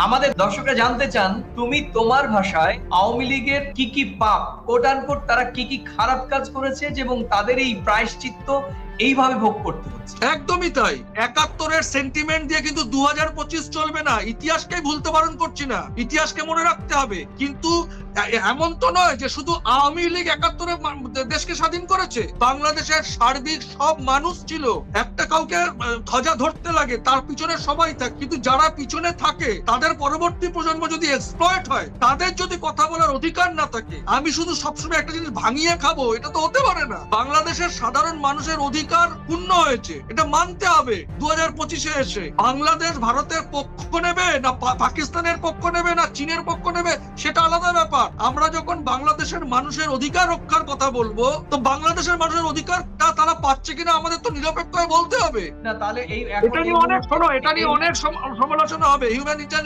আমাদের দর্শকরা জানতে চান তুমি তোমার ভাষায় আওয়ামী লীগের কি কি পাপ, কোট আনকোট তারা কি কি খারাপ কাজ করেছে এবং তাদের এই প্রায়শ্চিত্ত এইভাবে ভোগ করতে হচ্ছে। একদমই তাই। ৭১-এর সেন্টিমেন্ট দিয়ে কিন্তু ২০২৫ চলবে না। ইতিহাসকে ভুলতে বারণ করছি না, ইতিহাসকে মনে রাখতে হবে। কিন্তু এমন তো নয় যে শুধু আওয়ামী লীগ ৭১-এ দেশকে স্বাধীন করেছে। বাংলাদেশের সার্বিক সব মানুষ ছিল। একটা কাউকে ধ্বজা ধরতে লাগে, তার পিছনে সবাই থাকে, কিন্তু যারা পিছনে থাকে তাদের পরবর্তী প্রজন্ম যদি এক্সপ্লয়েট হয়, তাদের যদি কথা বলার অধিকার না থাকে, আমি শুধু সবসময় একটা জিনিস ভাঙিয়ে খাবো, এটা তো হতে পারে না। বাংলাদেশের সাধারণ মানুষের অধিকার পূর্ণ হয়েছে, এটা মানতে হবে। ২০২৫-এ এসে বাংলাদেশ ভারতের পক্ষ নেবে না পাকিস্তানের পক্ষ নেবে না চীনের পক্ষ নেবে, সেটা আলাদা ব্যাপার। আমরা যখন বাংলাদেশের মানুষের অধিকার রক্ষার কথা বলবো, তো বাংলাদেশের মানুষের অধিকারটা তারা পাচ্ছে কিনা আমাদের তো নিরপেক্ষ হয়ে বলতে হবে। না তাহলে এটা নিয়ে অনেক সমালোচনা হবে। হিউম্যান